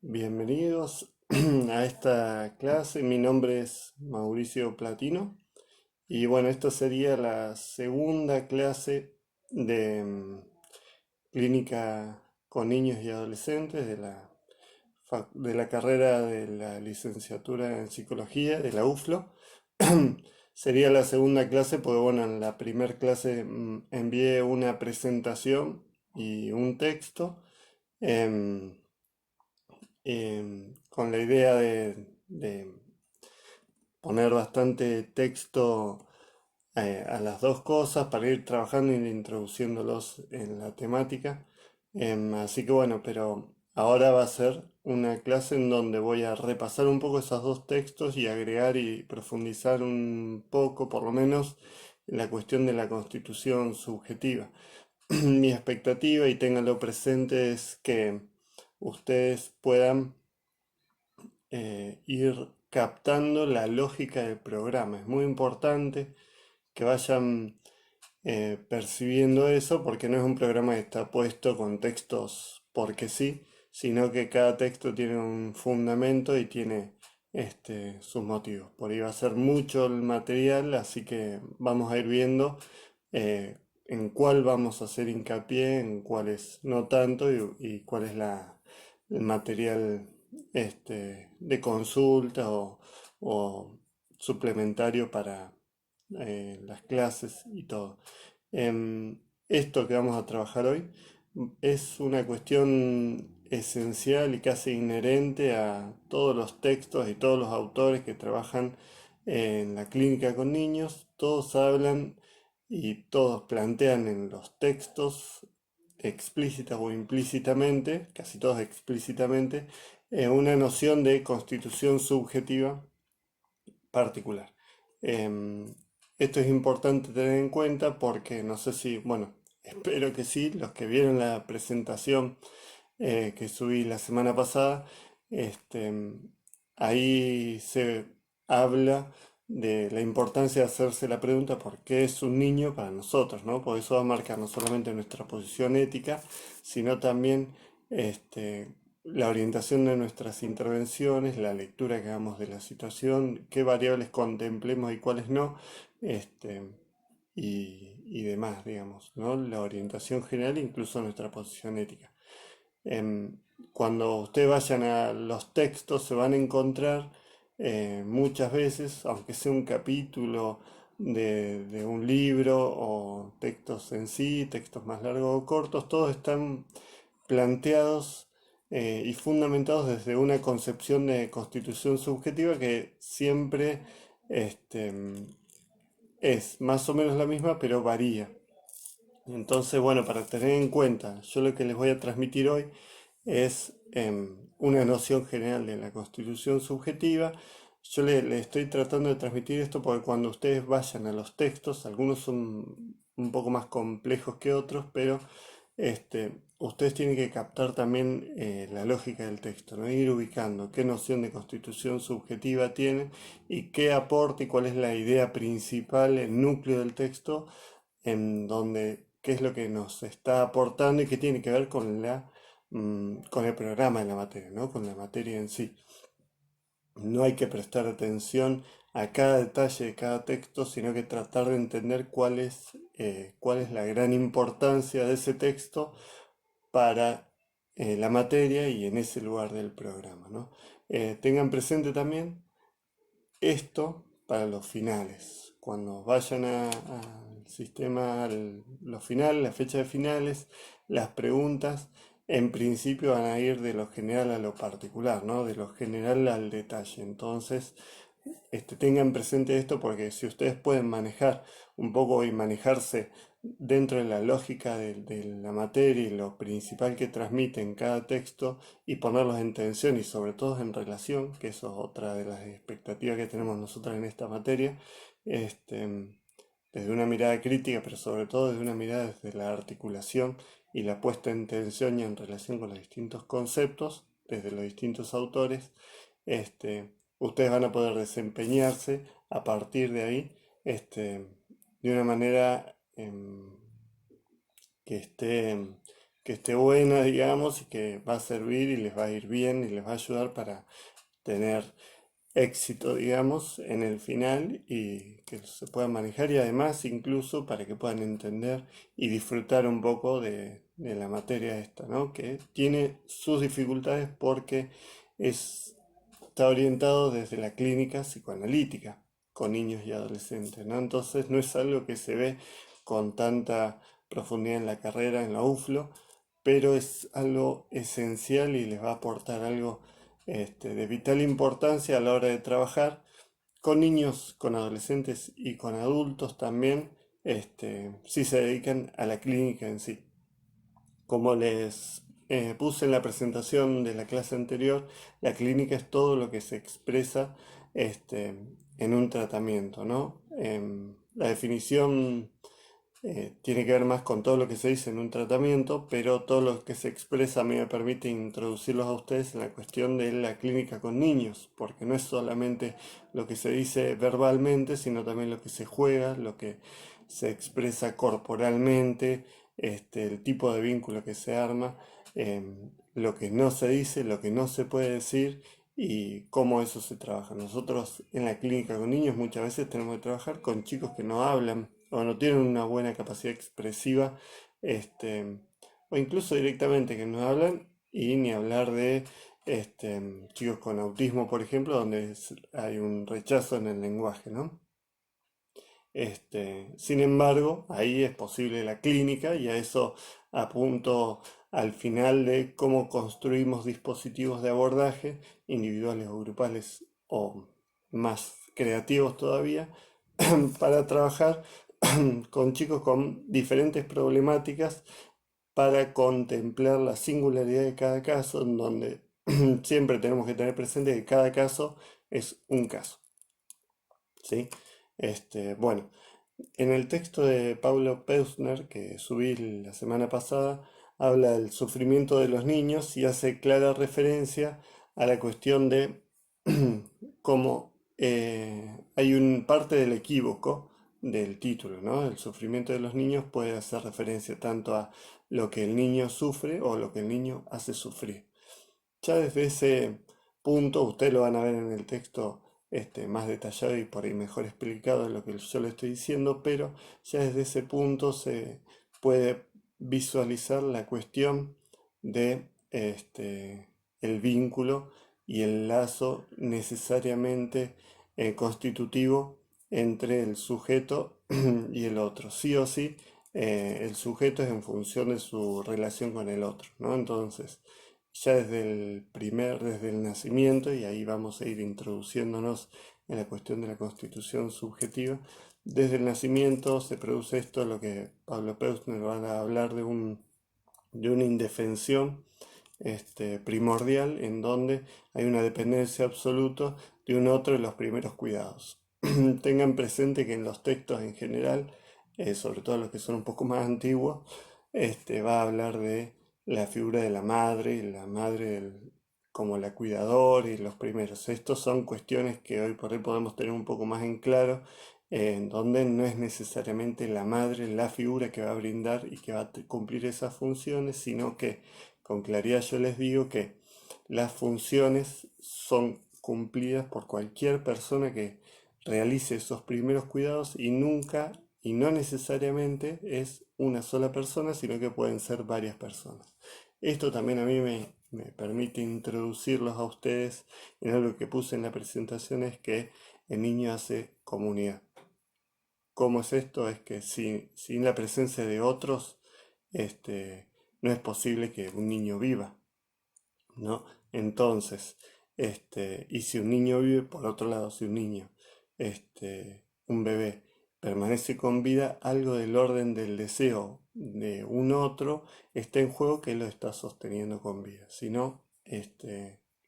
Bienvenidos a esta clase. Mi nombre es Mauricio Platino y bueno, esta sería la segunda clase de clínica con niños y adolescentes de la carrera de la licenciatura en psicología de la UFLO. Sería la segunda clase porque bueno, en la primera clase envié una presentación y un texto. em, con la idea de poner bastante texto a las dos cosas para ir trabajando y introduciéndolos en la temática. Así que bueno, pero ahora va a ser una clase en donde voy a repasar un poco esos dos textos y agregar y profundizar un poco, por lo menos, en la cuestión de la constitución subjetiva. Mi expectativa, y ténganlo presente, es que ustedes puedan ir captando la lógica del programa. Es muy importante que vayan percibiendo eso porque no es un programa que está puesto con textos porque sí, sino que cada texto tiene un fundamento y tiene sus motivos. Por ahí va a ser mucho el material, así que vamos a ir viendo en cuál vamos a hacer hincapié, en cuáles no tanto y cuál es el material de consulta o suplementario para las clases y todo. Esto que vamos a trabajar hoy es una cuestión esencial y casi inherente a todos los textos y todos los autores que trabajan en la clínica con niños. Todos hablan y todos plantean en los textos explícita o implícitamente, casi todos explícitamente, una noción de constitución subjetiva particular. Em, Esto es importante tener en cuenta porque no sé si, bueno, espero que sí, los que vieron la presentación que subí la semana pasada, este, ahí se habla de la importancia de hacerse la pregunta por qué es un niño para nosotros, ¿no? Porque eso va a marcar no solamente nuestra posición ética, sino también la orientación de nuestras intervenciones, la lectura que hagamos de la situación, qué variables contemplemos y cuáles no, este, y demás, digamos, ¿no? La orientación general, incluso nuestra posición ética. Em, Cuando ustedes vayan a los textos se van a encontrar muchas veces, aunque sea un capítulo de un libro o textos en sí, textos más largos o cortos, todos están planteados y fundamentados desde una concepción de constitución subjetiva que siempre este, es más o menos la misma, pero varía. Entonces, bueno, para tener en cuenta, yo lo que les voy a transmitir hoy es una noción general de la constitución subjetiva. Yo le estoy tratando de transmitir esto porque cuando ustedes vayan a los textos, algunos son un poco más complejos que otros, pero ustedes tienen que captar también la lógica del texto, ¿no? Ir ubicando qué noción de constitución subjetiva tiene y qué aporte y cuál es la idea principal, el núcleo del texto, en donde qué es lo que nos está aportando y qué tiene que ver con con el programa de la materia, ¿no? Con la materia en sí. No hay que prestar atención a cada detalle de cada texto, sino que tratar de entender cuál es la gran importancia de ese texto para la materia y en ese lugar del programa, ¿no? Tengan presente también esto para los finales. Cuando vayan al sistema, los finales, la fecha de finales, las preguntas, en principio van a ir de lo general a lo particular, ¿no? De lo general al detalle. Entonces, tengan presente esto porque si ustedes pueden manejar un poco y manejarse dentro de la lógica de la materia y lo principal que transmite en cada texto y ponerlos en tensión y sobre todo en relación, que eso es otra de las expectativas que tenemos nosotros en esta materia, este, desde una mirada crítica, pero sobre todo desde una mirada desde la articulación y la puesta en tensión y en relación con los distintos conceptos, desde los distintos autores, ustedes van a poder desempeñarse a partir de ahí, de una manera que esté, que esté buena, digamos, y que va a servir y les va a ir bien y les va a ayudar para tener éxito, digamos, en el final y que se puedan manejar y además incluso para que puedan entender y disfrutar un poco de la materia esta, ¿no? Que tiene sus dificultades porque está orientado desde la clínica psicoanalítica con niños y adolescentes, ¿no? Entonces no es algo que se ve con tanta profundidad en la carrera, en la UFLO, pero es algo esencial y les va a aportar algo de vital importancia a la hora de trabajar con niños, con adolescentes y con adultos también, si se dedican a la clínica en sí. Como les puse en la presentación de la clase anterior, la clínica es todo lo que se expresa este, en un tratamiento, ¿no? La definición tiene que ver más con todo lo que se dice en un tratamiento, pero todo lo que se expresa a mí me permite introducirlos a ustedes en la cuestión de la clínica con niños, porque no es solamente lo que se dice verbalmente, sino también lo que se juega, lo que se expresa corporalmente, el tipo de vínculo que se arma, lo que no se dice, lo que no se puede decir y cómo eso se trabaja. Nosotros en la clínica con niños muchas veces tenemos que trabajar con chicos que no hablan o no tienen una buena capacidad expresiva, este, o incluso directamente que no hablan, y ni hablar de chicos con autismo, por ejemplo, donde hay un rechazo en el lenguaje, ¿no? Sin embargo, ahí es posible la clínica y a eso apunto al final de cómo construimos dispositivos de abordaje, individuales o grupales o más creativos todavía, para trabajar con chicos con diferentes problemáticas para contemplar la singularidad de cada caso, en donde siempre tenemos que tener presente que cada caso es un caso, ¿sí? Bueno, en el texto de Paulo Peusner, que subí la semana pasada, habla del sufrimiento de los niños y hace clara referencia a la cuestión de cómo hay un parte del equívoco del título, ¿no? El sufrimiento de los niños puede hacer referencia tanto a lo que el niño sufre o lo que el niño hace sufrir. Ya desde ese punto, ustedes lo van a ver en el texto más detallado y por ahí mejor explicado de lo que yo le estoy diciendo, pero ya desde ese punto se puede visualizar la cuestión de el vínculo y el lazo necesariamente constitutivo entre el sujeto y el otro. Sí o sí, el sujeto es en función de su relación con el otro, ¿no? Entonces, ya desde el nacimiento, y ahí vamos a ir introduciéndonos en la cuestión de la constitución subjetiva, desde el nacimiento se produce esto, lo que Pablo Peusner va a hablar de una indefensión primordial, en donde hay una dependencia absoluta de un otro en los primeros cuidados. Tengan presente que en los textos en general, sobre todo los que son un poco más antiguos, va a hablar de la figura de la madre, y la madre como la cuidadora y los primeros. Estos son cuestiones que hoy por hoy podemos tener un poco más en claro, en donde no es necesariamente la madre la figura que va a brindar y que va a cumplir esas funciones, sino que con claridad yo les digo que las funciones son cumplidas por cualquier persona que realice esos primeros cuidados y nunca y no necesariamente es una sola persona, sino que pueden ser varias personas. Esto también a mí me permite introducirlos a ustedes en algo que puse en la presentación, es que el niño hace comunidad. ¿Cómo es esto? Es que sin la presencia de otros, no es posible que un niño viva, ¿no? Entonces, y si un niño vive, por otro lado, si un niño, un bebé, permanece con vida, algo del orden del deseo de un otro está en juego que lo está sosteniendo con vida. Si no,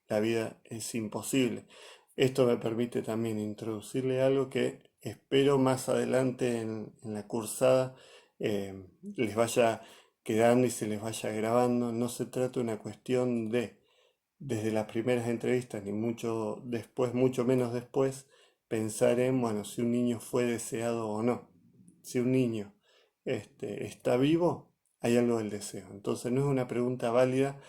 la vida es imposible. Esto me permite también introducirle algo que espero más adelante en la cursada les vaya quedando y se les vaya grabando. No se trata de una cuestión de desde las primeras entrevistas, ni mucho después, mucho menos después, pensar en, bueno, si un niño fue deseado o no. Si un niño está vivo, hay algo del deseo. Entonces no es una pregunta válida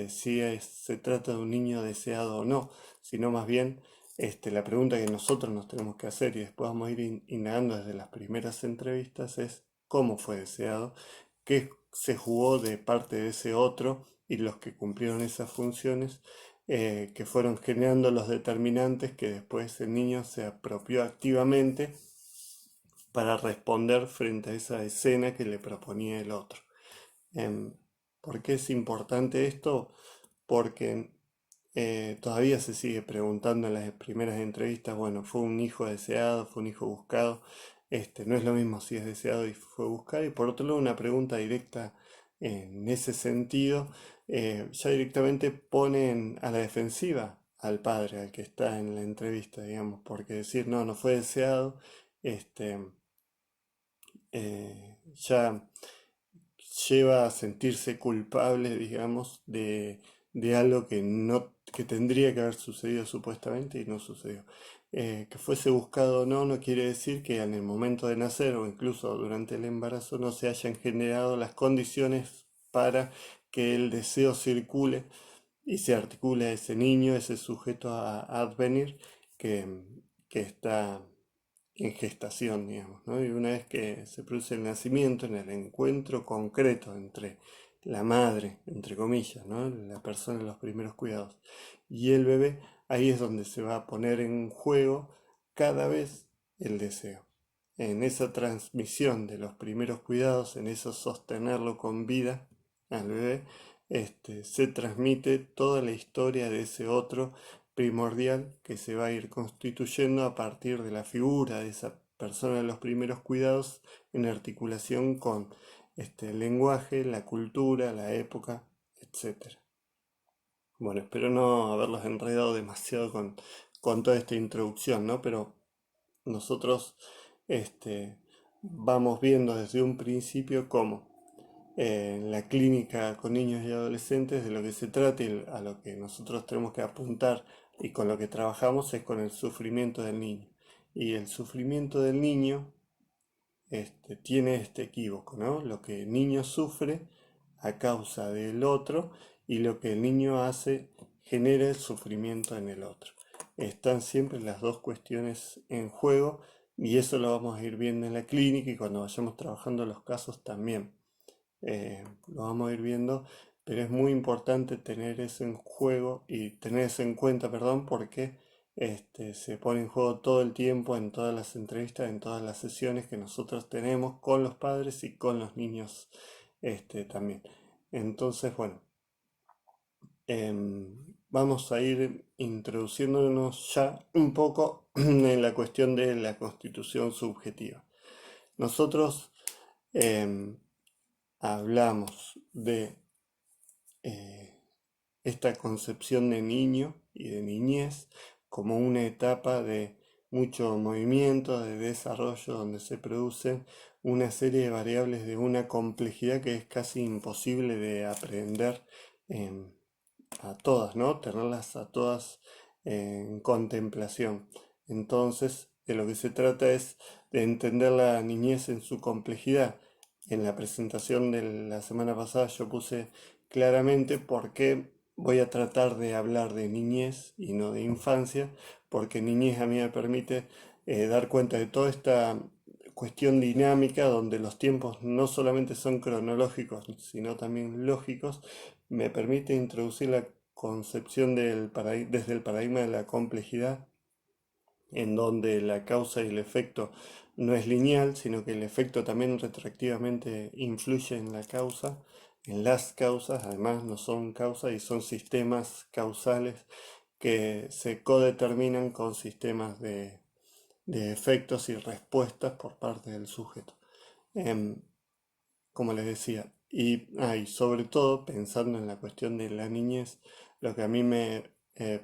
si se trata de un niño deseado o no, sino más bien la pregunta que nosotros nos tenemos que hacer y después vamos a ir indagando desde las primeras entrevistas es cómo fue deseado, qué se jugó de parte de ese otro y los que cumplieron esas funciones que fueron generando los determinantes que después el niño se apropió activamente para responder frente a esa escena que le proponía el otro. Em, ¿Por qué es importante esto? Porque todavía se sigue preguntando en las primeras entrevistas, bueno, ¿fue un hijo deseado? ¿Fue un hijo buscado? No es lo mismo si es deseado y fue buscado. Y por otro lado, una pregunta directa en ese sentido, ya directamente ponen a la defensiva al padre, al que está en la entrevista, digamos, porque decir no, no fue deseado, este, ya lleva a sentirse culpable, digamos, de algo que no, que tendría que haber sucedido supuestamente y no sucedió. Que fuese buscado o no, no quiere decir que en el momento de nacer o incluso durante el embarazo no se hayan generado las condiciones para que el deseo circule y se articule a ese niño, ese sujeto a advenir que, que está en gestación, digamos, ¿no? Y una vez que se produce el nacimiento, en el encuentro concreto entre la madre, entre comillas, ¿no? La persona en los primeros cuidados, y el bebé, ahí es donde se va a poner en juego cada vez el deseo. En esa transmisión de los primeros cuidados, en eso sostenerlo con vida al bebé, se transmite toda la historia de ese otro primordial que se va a ir constituyendo a partir de la figura de esa persona de los primeros cuidados en articulación con el lenguaje, la cultura, la época, etcétera. Bueno, espero no haberlos enredado demasiado con toda esta introducción, ¿no? Pero nosotros vamos viendo desde un principio cómo en la clínica con niños y adolescentes de lo que se trata y a lo que nosotros tenemos que apuntar y con lo que trabajamos es con el sufrimiento del niño. Y el sufrimiento del niño tiene este equívoco, ¿no? Lo que el niño sufre a causa del otro y lo que el niño hace genera el sufrimiento en el otro. Están siempre las dos cuestiones en juego y eso lo vamos a ir viendo en la clínica y cuando vayamos trabajando los casos también. Lo vamos a ir viendo, pero es muy importante tener eso en juego y tener eso en cuenta, perdón, porque se pone en juego todo el tiempo en todas las entrevistas, en todas las sesiones que nosotros tenemos con los padres y con los niños también. Entonces, bueno, vamos a ir introduciéndonos ya un poco en la cuestión de la constitución subjetiva. Nosotros em, hablamos de eh, esta concepción de niño y de niñez como una etapa de mucho movimiento, de desarrollo, donde se producen una serie de variables de una complejidad que es casi imposible de aprender a todas, ¿no? Tenerlas a todas en contemplación. Entonces, de lo que se trata es de entender la niñez en su complejidad. En la presentación de la semana pasada yo puse claramente por qué voy a tratar de hablar de niñez y no de infancia, porque niñez a mí me permite dar cuenta de toda esta cuestión dinámica donde los tiempos no solamente son cronológicos, sino también lógicos, me permite introducir la concepción desde el paradigma de la complejidad, en donde la causa y el efecto no es lineal, sino que el efecto también retroactivamente influye en la causa, en las causas, además no son causas y son sistemas causales que se codeterminan con sistemas de efectos y respuestas por parte del sujeto. Em, Como les decía, y sobre todo pensando en la cuestión de la niñez, lo que a mí me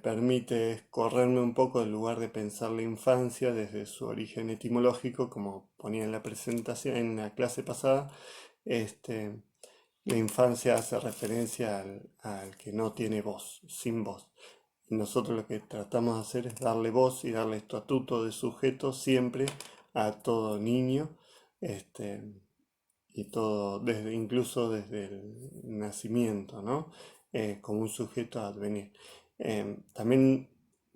permite es correrme un poco del lugar de pensar la infancia desde su origen etimológico, como ponía en la presentación, en la clase pasada. este, la infancia hace referencia al que no tiene voz, sin voz. Y nosotros lo que tratamos de hacer es darle voz y darle estatuto de sujeto siempre a todo niño. Este, y todo, incluso desde el nacimiento, ¿no? Como un sujeto a advenir. También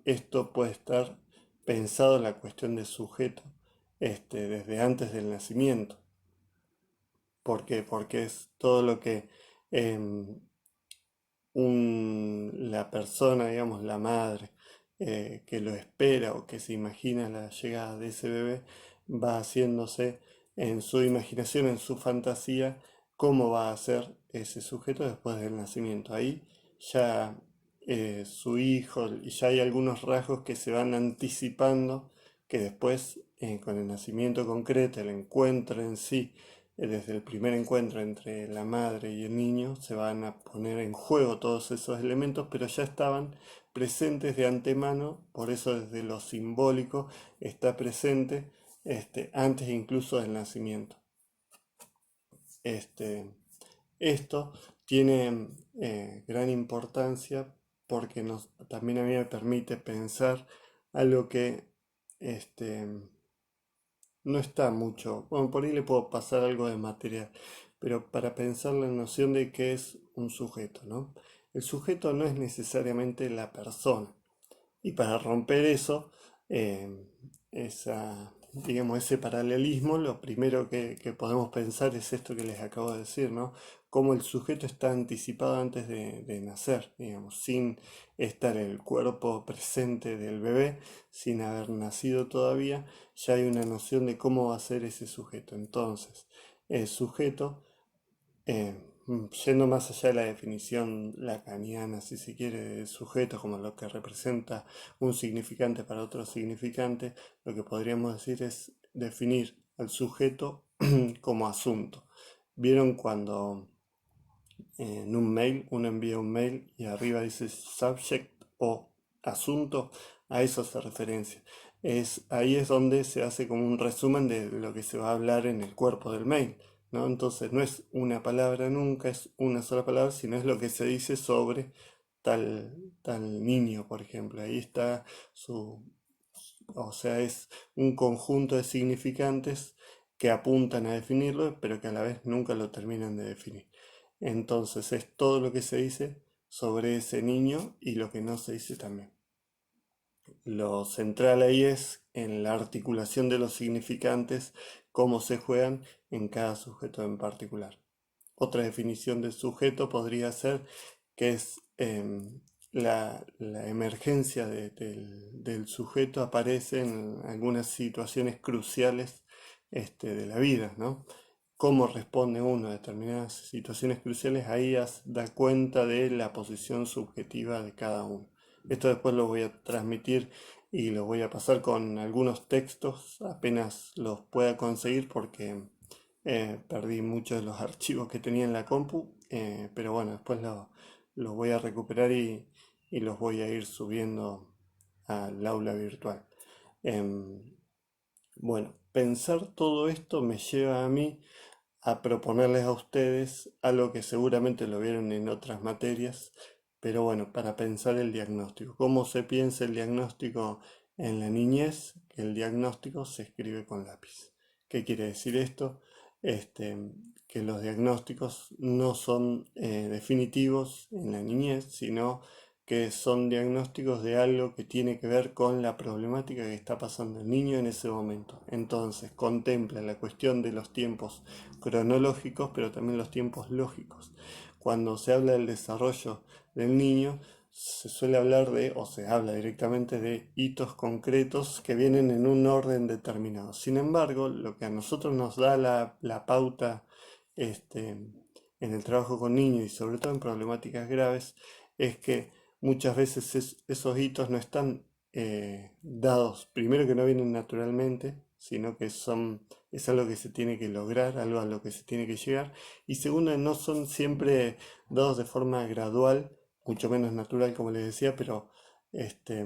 esto puede estar pensado en la cuestión de sujeto desde antes del nacimiento. ¿Por qué? Porque es todo lo que em, la persona, digamos, la madre, que lo espera o que se imagina la llegada de ese bebé, va haciéndose en su imaginación, en su fantasía, cómo va a ser ese sujeto después del nacimiento. Ahí ya su hijo, y ya hay algunos rasgos que se van anticipando, que después, con el nacimiento concreto, el encuentro en sí, desde el primer encuentro entre la madre y el niño, se van a poner en juego todos esos elementos, pero ya estaban presentes de antemano, por eso desde lo simbólico está presente antes incluso del nacimiento. Este, Esto tiene gran importancia porque también a mí me permite pensar algo que este, no está mucho. Bueno, por ahí le puedo pasar algo de material, pero para pensar la noción de qué es un sujeto, ¿no? El sujeto no es necesariamente la persona. Y para romper eso, eh, digamos, ese paralelismo, lo primero que podemos pensar es esto que les acabo de decir, ¿no? Cómo el sujeto está anticipado antes de nacer, digamos, sin estar el cuerpo presente del bebé, sin haber nacido todavía, ya hay una noción de cómo va a ser ese sujeto. Entonces, el sujeto eh, yendo más allá de la definición lacaniana, si se quiere, de sujeto como lo que representa un significante para otro significante, lo que podríamos decir es definir al sujeto como asunto. ¿Vieron cuando en un mail uno envía un mail y arriba dice subject o asunto? A eso se referencia. Ahí es donde se hace como un resumen de lo que se va a hablar en el cuerpo del mail, ¿no? Entonces no es una palabra nunca, es una sola palabra, sino es lo que se dice sobre tal niño, por ejemplo. Ahí está o sea, es un conjunto de significantes que apuntan a definirlo, pero que a la vez nunca lo terminan de definir. Entonces es todo lo que se dice sobre ese niño y lo que no se dice también. Lo central ahí es en la articulación de los significantes, cómo se juegan en cada sujeto en particular. Otra definición de sujeto podría ser que es la emergencia del sujeto aparece en algunas situaciones cruciales de la vida, ¿no? Cómo responde uno a determinadas situaciones cruciales, ahí da cuenta de la posición subjetiva de cada uno. Esto después lo voy a transmitir y lo voy a pasar con algunos textos apenas los pueda conseguir porque perdí muchos de los archivos que tenía en la compu, pero bueno, después los voy a recuperar y los voy a ir subiendo al aula virtual. Em, bueno, pensar todo esto me lleva a mí a proponerles a ustedes algo que seguramente lo vieron en otras materias, pero bueno, para pensar el diagnóstico. ¿Cómo se piensa el diagnóstico en la niñez? Que el diagnóstico se escribe con lápiz. ¿Qué quiere decir esto? Este, que los diagnósticos no son definitivos en la niñez, sino que son diagnósticos de algo que tiene que ver con la problemática que está pasando el niño en ese momento. Entonces, contempla la cuestión de los tiempos cronológicos, pero también los tiempos lógicos. Cuando se habla del desarrollo del niño, se suele hablar o se habla directamente de hitos concretos que vienen en un orden determinado. Sin embargo, lo que a nosotros nos da la pauta en el trabajo con niños y sobre todo en problemáticas graves es que muchas veces esos hitos no están dados, primero que no vienen naturalmente, sino que es algo que se tiene que lograr, algo a lo que se tiene que llegar, y segundo, no son siempre dados de forma gradual, mucho menos natural como les decía, pero este,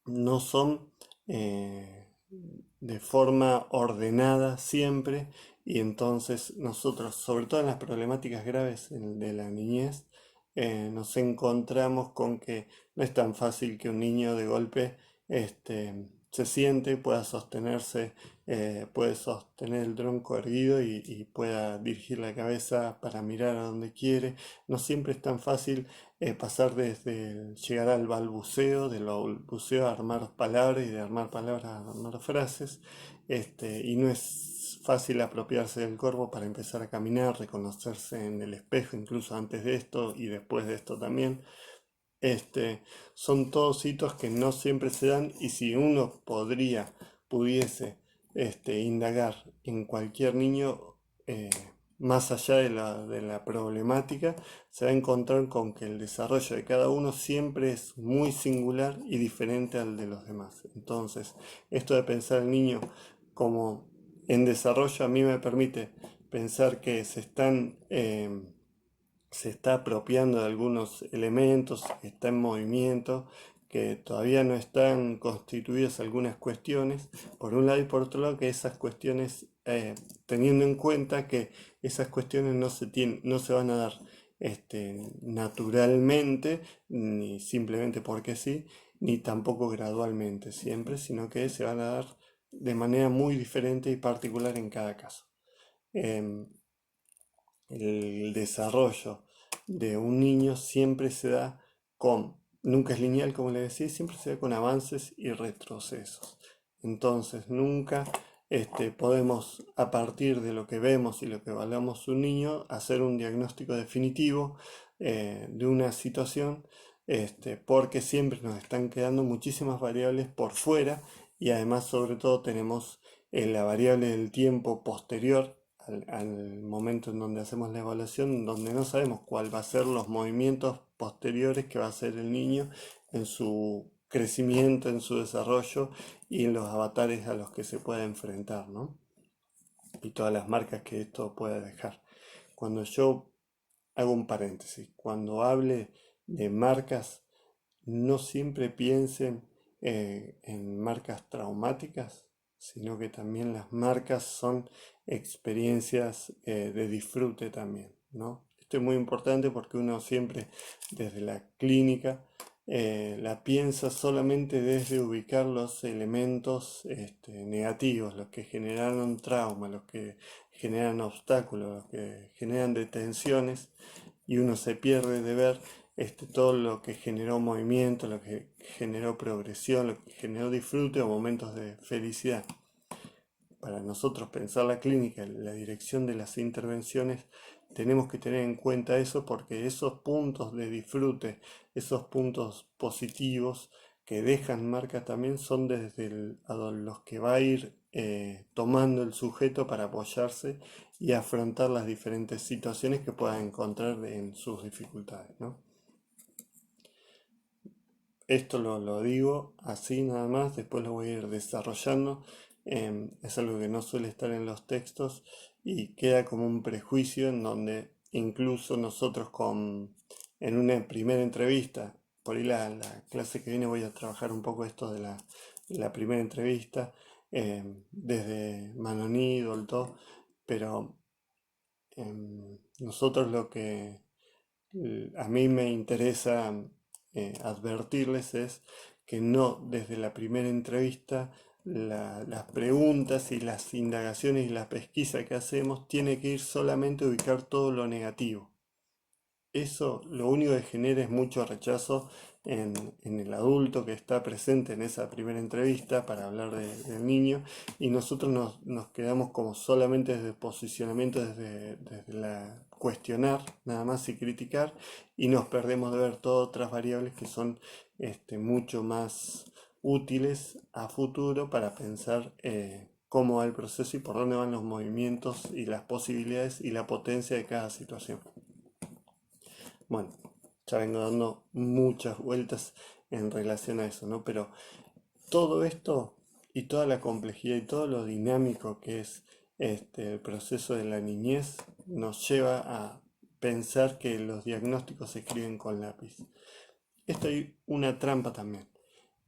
no son de forma ordenada siempre, y entonces nosotros, sobre todo en las problemáticas graves de la niñez, nos encontramos con que no es tan fácil que un niño de golpe este, se siente, pueda sostenerse, puede sostener el tronco erguido y pueda dirigir la cabeza para mirar a donde quiere. No siempre es tan fácil pasar desde llegar al balbuceo, del balbuceo a armar palabras y de armar palabras a armar frases, y no es fácil apropiarse del cuerpo para empezar a caminar, reconocerse en el espejo, incluso antes de esto y después de esto también. Este, Son todos hitos que no siempre se dan y si uno pudiese indagar en cualquier niño, eh, más allá de la problemática, se va a encontrar con que el desarrollo de cada uno siempre es muy singular y diferente al de los demás. Entonces, esto de pensar al niño como en desarrollo a mí me permite pensar que se está apropiando de algunos elementos, está en movimiento, que todavía no están constituidas algunas cuestiones, por un lado y por otro lado que esas cuestiones, teniendo en cuenta que esas cuestiones no se van a dar naturalmente, ni simplemente porque sí, ni tampoco gradualmente siempre, sino que se van a dar de manera muy diferente y particular en cada caso. Em, el desarrollo de un niño siempre se da nunca es lineal como le decía, siempre se da con avances y retrocesos. Entonces nunca podemos, a partir de lo que vemos y lo que evaluamos un niño, hacer un diagnóstico definitivo de una situación, porque siempre nos están quedando muchísimas variables por fuera y además sobre todo tenemos la variable del tiempo posterior al momento en donde hacemos la evaluación, donde no sabemos cuál va a ser los movimientos posteriores que va a hacer el niño en su crecimiento, en su desarrollo y en los avatares a los que se puede enfrentar, ¿no? Y todas las marcas que esto puede dejar. Cuando yo hago un paréntesis, cuando hable de marcas, no siempre piensen en marcas traumáticas, sino que también las marcas son experiencias de disfrute también, ¿no? Esto es muy importante porque uno siempre desde la clínica la piensa solamente desde ubicar los elementos negativos, los que generaron trauma, los que generan obstáculos, los que generan detenciones, y uno se pierde de ver todo lo que generó movimiento, lo que generó progresión, lo que generó disfrute o momentos de felicidad. Para nosotros pensar la clínica, la dirección de las intervenciones, tenemos que tener en cuenta eso porque esos puntos de disfrute, esos puntos positivos que dejan marca también son a los que va a ir tomando el sujeto para apoyarse y afrontar las diferentes situaciones que pueda encontrar en sus dificultades, ¿no? Esto lo digo así nada más, después lo voy a ir desarrollando. Es algo que no suele estar en los textos y queda como un prejuicio en donde incluso nosotros en una primera entrevista, por ahí la clase que viene voy a trabajar un poco esto de la primera entrevista, desde Manoní, Dolto, pero nosotros lo que a mí me interesa advertirles es que no desde la primera entrevista las preguntas y las indagaciones y la pesquisa que hacemos tiene que ir solamente a ubicar todo lo negativo. Eso lo único que genera es mucho rechazo en el adulto que está presente en esa primera entrevista para hablar del niño y nosotros nos quedamos como solamente desde el posicionamiento, desde la cuestionar nada más y criticar y nos perdemos de ver todas otras variables que son mucho más útiles a futuro para pensar cómo va el proceso y por dónde van los movimientos y las posibilidades y la potencia de cada situación. Bueno, ya vengo dando muchas vueltas en relación a eso, ¿no? Pero todo esto y toda la complejidad y todo lo dinámico que es el proceso de la niñez nos lleva a pensar que los diagnósticos se escriben con lápiz. Esto hay una trampa también.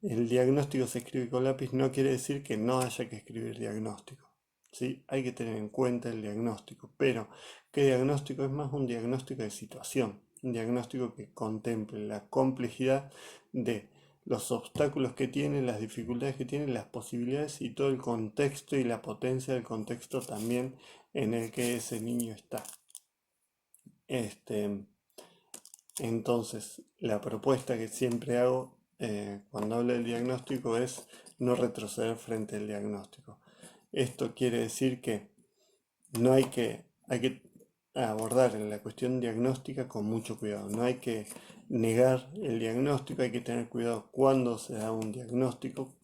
El diagnóstico se escribe con lápiz no quiere decir que no haya que escribir diagnóstico. ¿Sí? Hay que tener en cuenta el diagnóstico, pero ¿qué diagnóstico? Es más un diagnóstico de situación, un diagnóstico que contemple la complejidad de los obstáculos que tiene, las dificultades que tiene, las posibilidades y todo el contexto y la potencia del contexto también en el que ese niño está. Entonces, la propuesta que siempre hago cuando hablo del diagnóstico es no retroceder frente al diagnóstico. Esto quiere decir que no hay que abordar en la cuestión diagnóstica con mucho cuidado. No hay que negar el diagnóstico, hay que tener cuidado cuando se da un diagnóstico,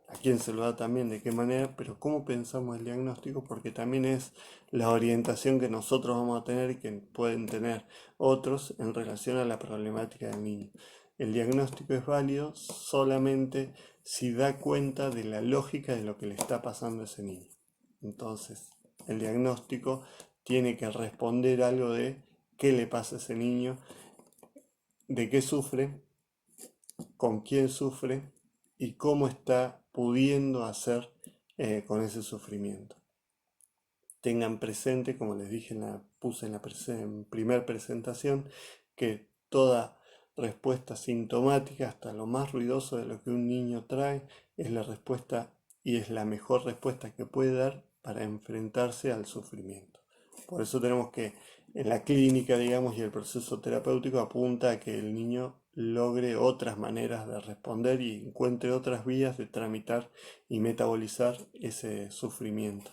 a quién se lo da también, de qué manera, pero cómo pensamos el diagnóstico, porque también es la orientación que nosotros vamos a tener y que pueden tener otros en relación a la problemática del niño. El diagnóstico es válido solamente si da cuenta de la lógica de lo que le está pasando a ese niño. Entonces, el diagnóstico tiene que responder algo de qué le pasa a ese niño, de qué sufre, con quién sufre y cómo está pudiendo hacer con ese sufrimiento. Tengan presente, como les dije, puse en la primera presentación, que toda respuesta sintomática, hasta lo más ruidoso de lo que un niño trae, es la respuesta y es la mejor respuesta que puede dar para enfrentarse al sufrimiento. Por eso tenemos que, en la clínica, digamos, y el proceso terapéutico apunta a que el niño logre otras maneras de responder y encuentre otras vías de tramitar y metabolizar ese sufrimiento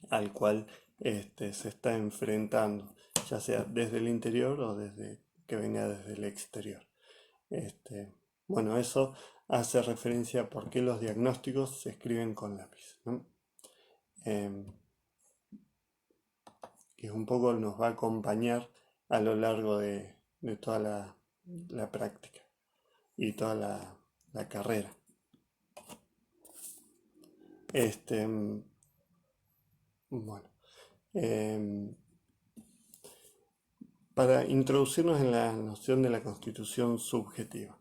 al cual se está enfrentando, ya sea desde el interior o desde que venga desde el exterior. Bueno, eso hace referencia a por qué los diagnósticos se escriben con lápiz, ¿no? Que un poco nos va a acompañar a lo largo de toda la práctica y toda la carrera. Bueno, para introducirnos en la noción de la constitución subjetiva,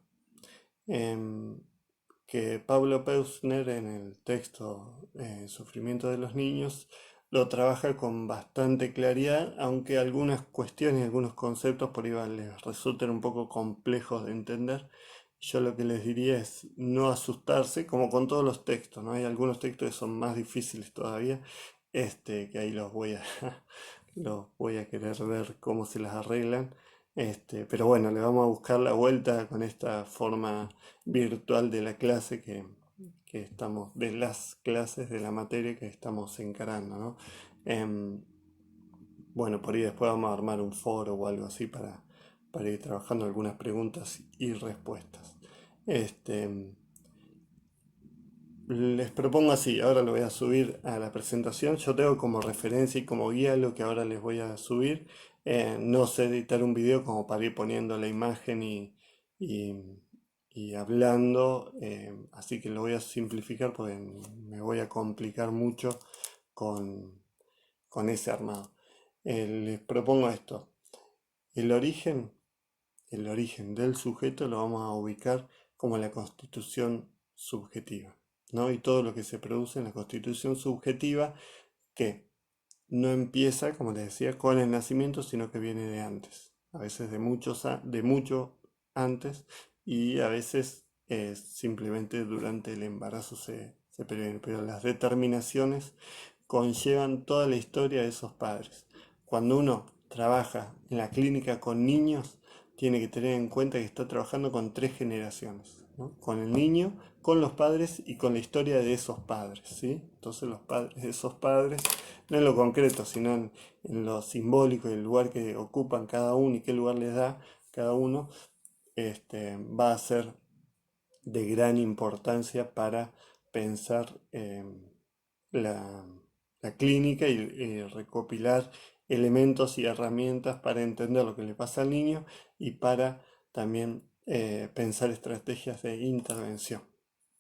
que Pablo Peusner en el texto Sufrimiento de los niños lo trabaja con bastante claridad, aunque algunas cuestiones, algunos conceptos por ahí les resulten un poco complejos de entender. Yo lo que les diría es no asustarse, como con todos los textos, ¿no? Hay algunos textos que son más difíciles todavía, que ahí los voy a querer ver cómo se las arreglan. Pero bueno, le vamos a buscar la vuelta con esta forma virtual de la clase que estamos, de las clases de la materia que estamos encarando, ¿no? Bueno, por ahí después vamos a armar un foro o algo así para ir trabajando algunas preguntas y respuestas. Les propongo así, ahora lo voy a subir a la presentación. Yo tengo como referencia y como guía lo que ahora les voy a subir. No sé editar un video como para ir poniendo la imagen y hablando, así que lo voy a simplificar porque me voy a complicar mucho con, con ese armado. Les propongo esto. El origen, el origen del sujeto lo vamos a ubicar como la constitución subjetiva, ¿no? Y todo lo que se produce en la constitución subjetiva que no empieza, como les decía, con el nacimiento, sino que viene de antes, a veces de mucho antes y a veces simplemente durante el embarazo se previene, pero las determinaciones conllevan toda la historia de esos padres. Cuando uno trabaja en la clínica con niños, tiene que tener en cuenta que está trabajando con tres generaciones, ¿no? Con el niño, con los padres y con la historia de esos padres, ¿sí? Entonces los padres de esos padres, no en lo concreto, sino en lo simbólico y el lugar que ocupan cada uno y qué lugar les da cada uno, va a ser de gran importancia para pensar la, la clínica y recopilar elementos y herramientas para entender lo que le pasa al niño y para también pensar estrategias de intervención,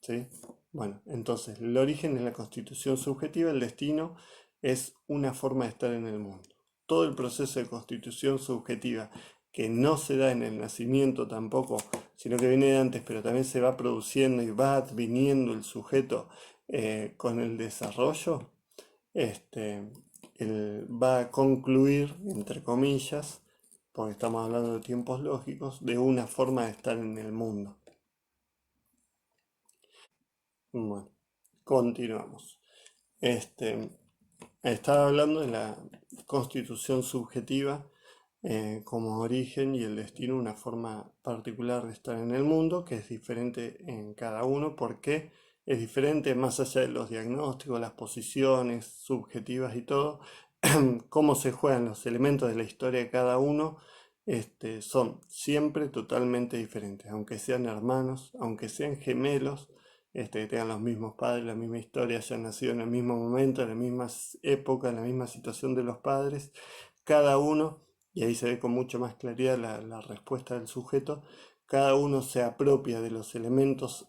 ¿sí? Bueno, entonces el origen es la constitución subjetiva, el destino es una forma de estar en el mundo. Todo el proceso de constitución subjetiva que no se da en el nacimiento tampoco, sino que viene de antes, pero también se va produciendo y va adviniendo el sujeto con el desarrollo, va a concluir, entre comillas, porque estamos hablando de tiempos lógicos, de una forma de estar en el mundo. Bueno, continuamos. Estaba hablando de la constitución subjetiva como origen y el destino, una forma particular de estar en el mundo, que es diferente en cada uno, porque es diferente más allá de los diagnósticos, las posiciones subjetivas y todo, cómo se juegan los elementos de la historia de cada uno, son siempre totalmente diferentes, aunque sean hermanos, aunque sean gemelos, que tengan los mismos padres, la misma historia, hayan nacido en el mismo momento, en la misma época, en la misma situación de los padres, cada uno, y ahí se ve con mucho más claridad la respuesta del sujeto, cada uno se apropia de los elementos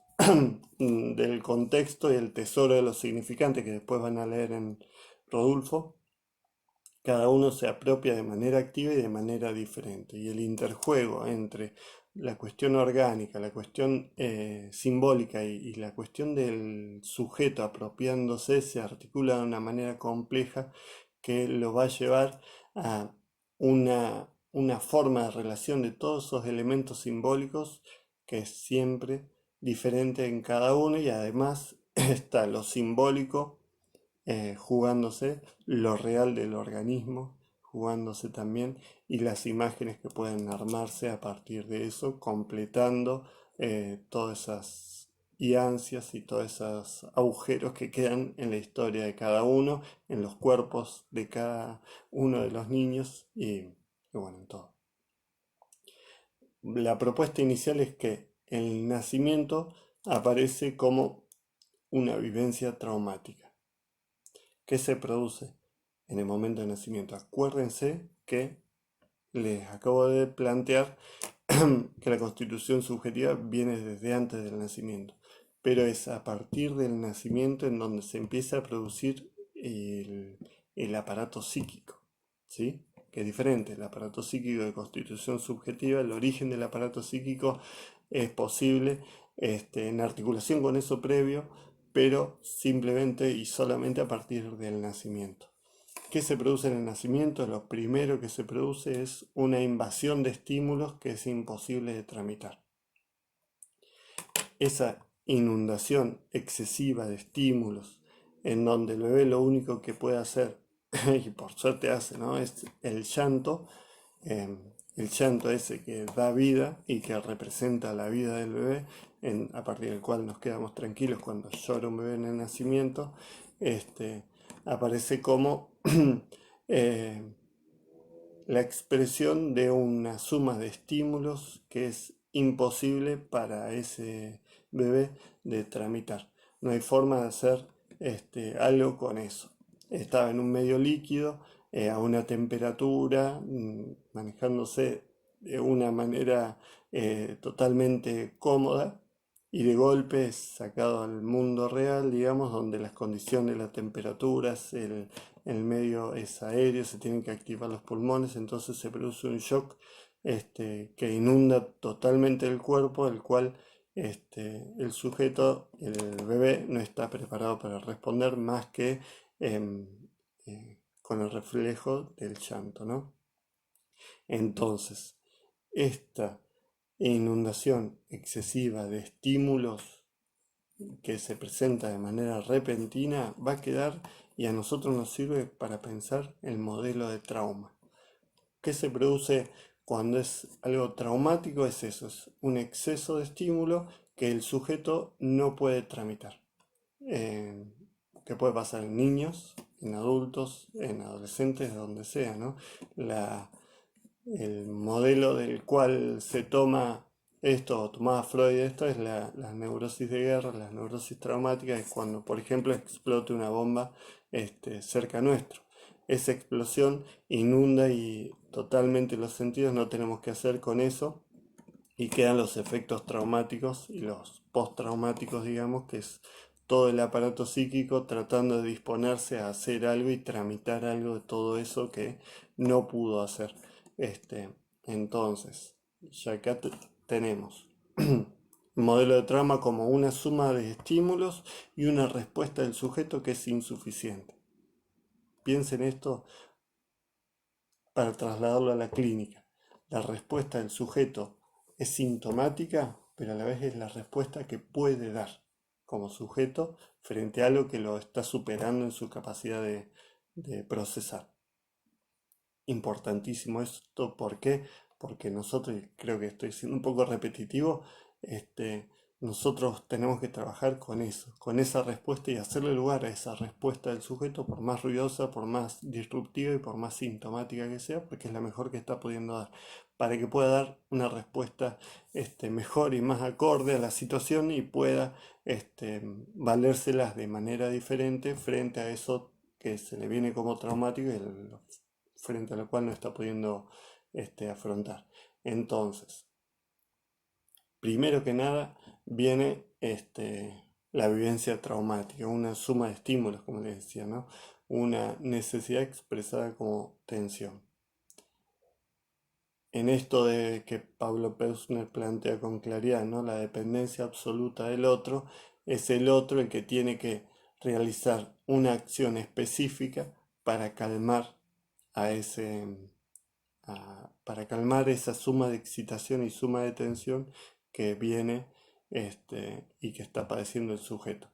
del contexto y el tesoro de los significantes que después van a leer en Rodulfo. Cada uno se apropia de manera activa y de manera diferente. Y el interjuego entre la cuestión orgánica, la cuestión simbólica y la cuestión del sujeto apropiándose se articula de una manera compleja que lo va a llevar a una forma de relación de todos esos elementos simbólicos que es siempre diferente en cada uno, y además está lo simbólico jugándose, lo real del organismo jugándose también, y las imágenes que pueden armarse a partir de eso, completando todas esas y ansias y todos esos agujeros que quedan en la historia de cada uno, en los cuerpos de cada uno de los niños y bueno, en todo. La propuesta inicial es que el nacimiento aparece como una vivencia traumática. ¿Qué se produce en el momento de nacimiento? Acuérdense que les acabo de plantear que la constitución subjetiva viene desde antes del nacimiento, pero es a partir del nacimiento en donde se empieza a producir el aparato psíquico, ¿sí? Que es diferente, el aparato psíquico de constitución subjetiva, el origen del aparato psíquico es posible en articulación con eso previo, pero simplemente y solamente a partir del nacimiento. ¿Qué se produce en el nacimiento? Lo primero que se produce es una invasión de estímulos que es imposible de tramitar. Esa inundación excesiva de estímulos, en donde el bebé lo único que puede hacer, y por suerte hace, ¿no? Es el llanto ese que da vida y que representa la vida del bebé, a partir del cual nos quedamos tranquilos cuando llora un bebé en el nacimiento, aparece como eh, la expresión de una suma de estímulos que es imposible para ese bebé de tramitar. No hay forma de hacer algo con eso. Estaba en un medio líquido, a una temperatura, manejándose de una manera totalmente cómoda, y de golpe es sacado al mundo real, digamos, donde las condiciones, las temperaturas, el medio es aéreo, se tienen que activar los pulmones, entonces se produce un shock que inunda totalmente el cuerpo, el cual el sujeto, el bebé, no está preparado para responder más que em, con el reflejo del llanto, ¿no? Entonces, esta inundación excesiva de estímulos que se presenta de manera repentina va a quedar, y a nosotros nos sirve para pensar el modelo de trauma. ¿Qué se produce cuando es algo traumático? Es eso, es un exceso de estímulo que el sujeto no puede tramitar. Eh, que puede pasar en niños, en adultos, en adolescentes, donde sea, ¿no? El modelo del cual se toma esto, o tomaba Freud esto, es la neurosis de guerra, la neurosis traumática, es cuando, por ejemplo, explote una bomba cerca nuestro. Esa explosión inunda y totalmente los sentidos, no tenemos que hacer con eso, y quedan los efectos traumáticos y los postraumáticos, digamos, que es todo el aparato psíquico tratando de disponerse a hacer algo y tramitar algo de todo eso que no pudo hacer. Este, entonces, ya acá tenemos modelo de trauma como una suma de estímulos y una respuesta del sujeto que es insuficiente. Piensen esto para trasladarlo a la clínica. la respuesta del sujeto es sintomática, pero a la vez es la respuesta que puede dar como sujeto frente a algo que lo está superando en su capacidad de procesar. Importantísimo esto, ¿por qué? Porque nosotros, y creo que estoy siendo un poco repetitivo, nosotros tenemos que trabajar con eso, con esa respuesta y hacerle lugar a esa respuesta del sujeto, por más ruidosa, por más disruptiva y por más sintomática que sea, porque es la mejor que está pudiendo dar, para que pueda dar una respuesta mejor y más acorde a la situación y pueda valérselas de manera diferente frente a eso que se le viene como traumático y frente a lo cual no está pudiendo afrontar. Entonces, primero que nada viene la vivencia traumática, una suma de estímulos, como les decía, ¿no? Una necesidad expresada como tensión. En esto de que Pablo Peusner plantea con claridad, ¿no? La dependencia absoluta del otro, es el otro el que tiene que realizar una acción específica para calmar a para calmar esa suma de excitación y suma de tensión que viene y que está padeciendo el sujeto.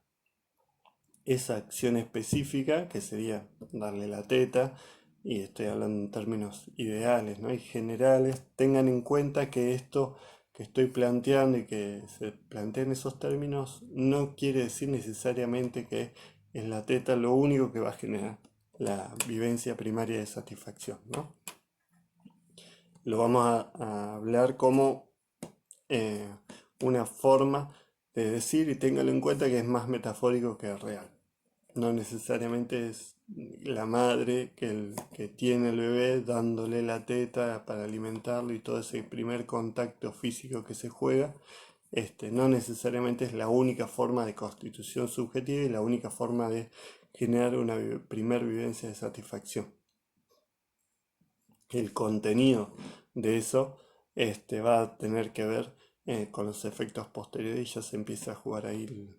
Esa acción específica, que sería darle la teta, y estoy hablando en términos ideales, ¿no? Y generales, tengan en cuenta que esto que estoy planteando y que se planteen esos términos no quiere decir necesariamente que es la teta lo único que va a generar la vivencia primaria de satisfacción, ¿no? Lo vamos a hablar como eh, una forma de decir, y téngalo en cuenta que es más metafórico que real. No necesariamente es la madre que tiene el bebé dándole la teta para alimentarlo y todo ese primer contacto físico que se juega. No necesariamente es la única forma de constitución subjetiva y la única forma de generar una primer vivencia de satisfacción. El contenido de eso va a tener que ver con los efectos posteriores y ya se empieza a jugar ahí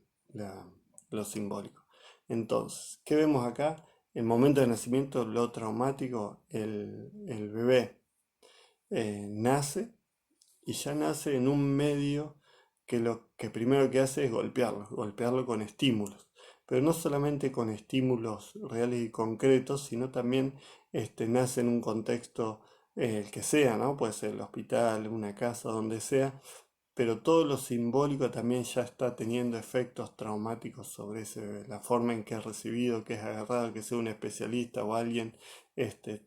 lo simbólico. Entonces, ¿qué vemos acá? El momento de nacimiento, lo traumático, el bebé nace y ya nace en un medio que lo que primero que hace es golpearlo con estímulos. Pero no solamente con estímulos reales y concretos, sino también nace en un contexto, el que sea, ¿no? Puede ser el hospital, una casa, donde sea, pero todo lo simbólico también ya está teniendo efectos traumáticos sobre ese bebé. La forma en que es recibido, que es agarrado, que sea un especialista o alguien,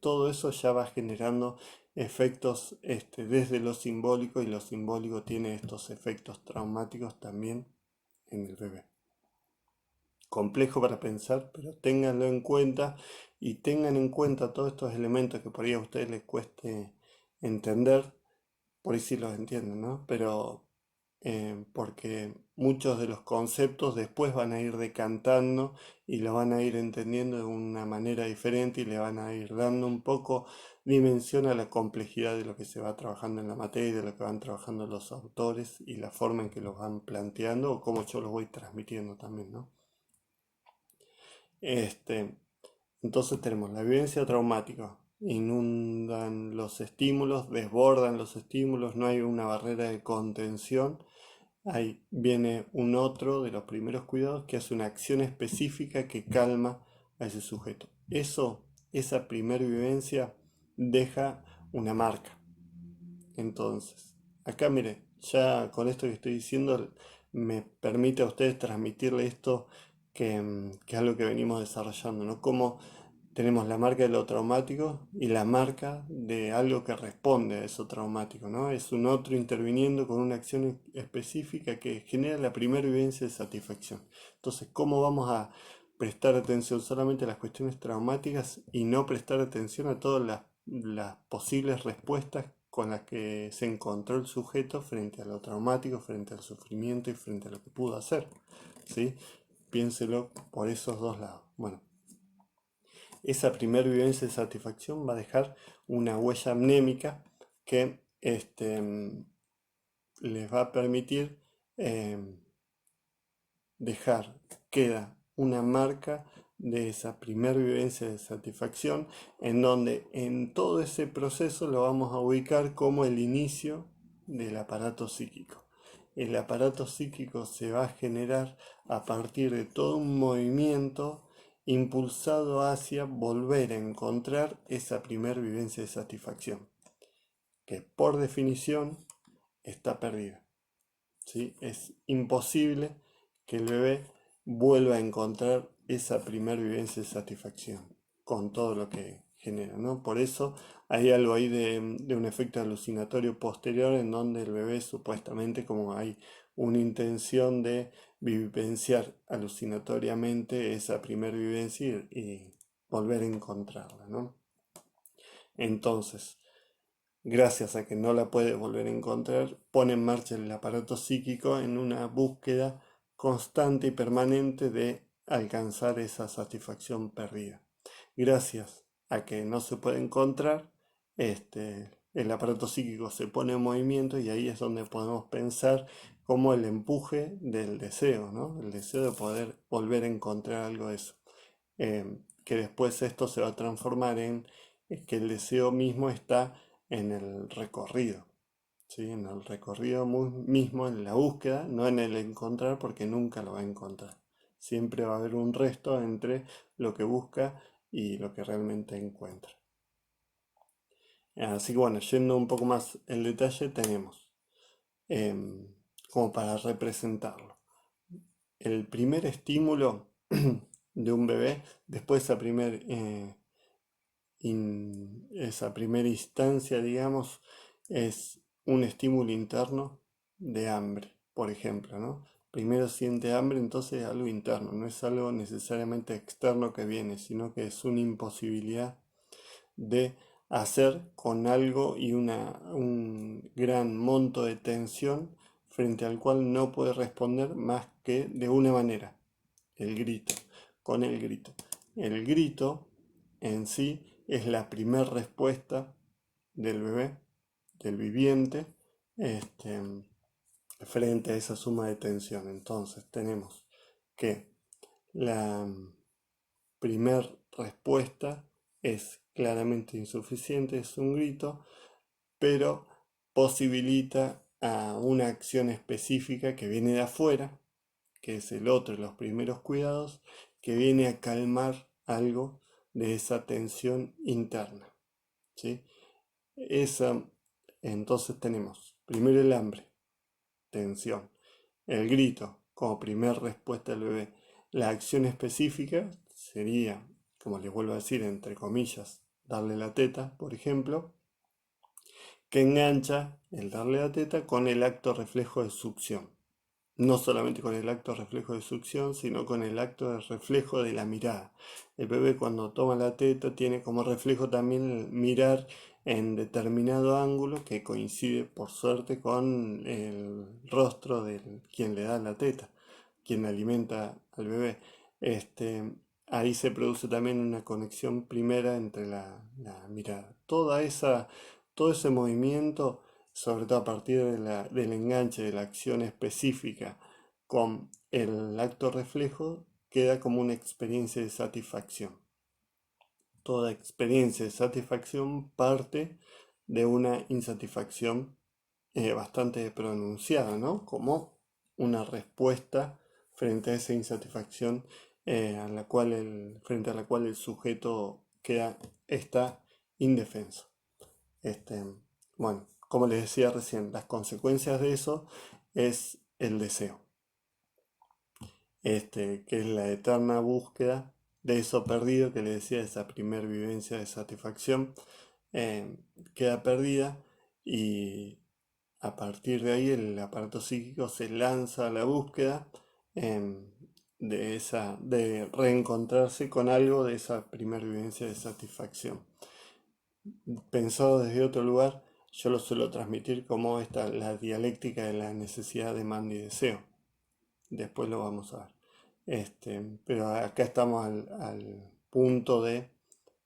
todo eso ya va generando efectos desde lo simbólico y lo simbólico tiene estos efectos traumáticos también en el bebé. Complejo para pensar, pero ténganlo en cuenta y tengan en cuenta todos estos elementos que por ahí a ustedes les cueste entender, por ahí sí los entienden, ¿no? Pero porque muchos de los conceptos después van a ir decantando y lo van a ir entendiendo de una manera diferente y le van a ir dando un poco dimensión a la complejidad de lo que se va trabajando en la materia, de lo que van trabajando los autores y la forma en que los van planteando o cómo yo los voy transmitiendo también, ¿no? Este, entonces tenemos la vivencia traumática, inundan los estímulos, desbordan los estímulos, no hay una barrera de contención. Ahí viene un otro de los primeros cuidados que hace una acción específica que calma a ese sujeto. Esa primera vivencia deja una marca. Entonces, acá mire, ya con esto que estoy diciendo me permite a ustedes transmitirle esto que es algo que venimos desarrollando, ¿no? Como tenemos la marca de lo traumático y la marca de algo que responde a eso traumático, ¿no? Es un otro interviniendo con una acción específica que genera la primera vivencia de satisfacción. Entonces, ¿cómo vamos a prestar atención solamente a las cuestiones traumáticas y no prestar atención a todas las posibles respuestas con las que se encontró el sujeto frente a lo traumático, frente al sufrimiento y frente a lo que pudo hacer? ¿Sí? Piénselo por esos dos lados. Bueno, esa primera vivencia de satisfacción va a dejar una huella amnémica que les va a permitir queda una marca de esa primer vivencia de satisfacción, en donde en todo ese proceso lo vamos a ubicar como el inicio del aparato psíquico. El aparato psíquico se va a generar a partir de todo un movimiento impulsado hacia volver a encontrar esa primer vivencia de satisfacción, que por definición está perdida. ¿Sí? Es imposible que el bebé vuelva a encontrar esa primer vivencia de satisfacción con todo lo que genera, ¿no? Por eso hay algo ahí de un efecto alucinatorio posterior en donde el bebé supuestamente, como hay una intención de vivenciar alucinatoriamente esa primer vivencia y volver a encontrarla, ¿no? Entonces, gracias a que no la puede volver a encontrar, pone en marcha el aparato psíquico en una búsqueda constante y permanente de alcanzar esa satisfacción perdida. Gracias a que no se puede encontrar, el aparato psíquico se pone en movimiento y ahí es donde podemos pensar como el empuje del deseo, ¿no? El deseo de poder volver a encontrar algo de eso. Que después esto se va a transformar en que el deseo mismo está en el recorrido, ¿sí? En el recorrido mismo, en la búsqueda, no en el encontrar, porque nunca lo va a encontrar. Siempre va a haber un resto entre lo que busca y lo que realmente encuentra. Así que bueno, yendo un poco más el detalle, tenemos como para representarlo. El primer estímulo de un bebé, después de esa primera instancia, digamos, es un estímulo interno de hambre, por ejemplo, ¿no? Primero siente hambre, entonces es algo interno, no es algo necesariamente externo que viene, sino que es una imposibilidad de hacer con algo y un gran monto de tensión frente al cual no puede responder más que de una manera, el grito, con el grito. El grito en sí es la primera respuesta del bebé, del viviente, este, frente a esa suma de tensión. Entonces tenemos que la primera respuesta es claramente insuficiente, es un grito, pero posibilita a una acción específica que viene de afuera, que es el otro de los primeros cuidados, que viene a calmar algo de esa tensión interna, ¿sí? Esa, entonces tenemos primero el hambre, tensión, el grito como primer respuesta del bebé. La acción específica sería, como les vuelvo a decir, entre comillas, darle la teta, por ejemplo, que engancha el darle la teta con el acto reflejo de succión. No solamente con el acto reflejo de succión, sino con el acto de reflejo de la mirada. El bebé cuando toma la teta tiene como reflejo también el mirar en determinado ángulo que coincide por suerte con el rostro de quien le da la teta, quien alimenta al bebé. Ahí se produce también una conexión primera entre la mirada. Todo ese movimiento, sobre todo a partir del enganche de la acción específica con el acto reflejo, queda como una experiencia de satisfacción. Toda experiencia de satisfacción parte de una insatisfacción bastante pronunciada, ¿no? Como una respuesta frente a esa insatisfacción frente a la cual el sujeto está indefenso. Este, bueno, como les decía recién, las consecuencias de eso es el deseo, que es la eterna búsqueda de eso perdido que les decía, esa primer vivencia de satisfacción, eh, queda perdida y a partir de ahí el aparato psíquico se lanza a la búsqueda de reencontrarse con algo de esa primera vivencia de satisfacción. Pensado desde otro lugar, yo lo suelo transmitir como la dialéctica de la necesidad, demanda y deseo. Después lo vamos a ver. Pero acá estamos al punto de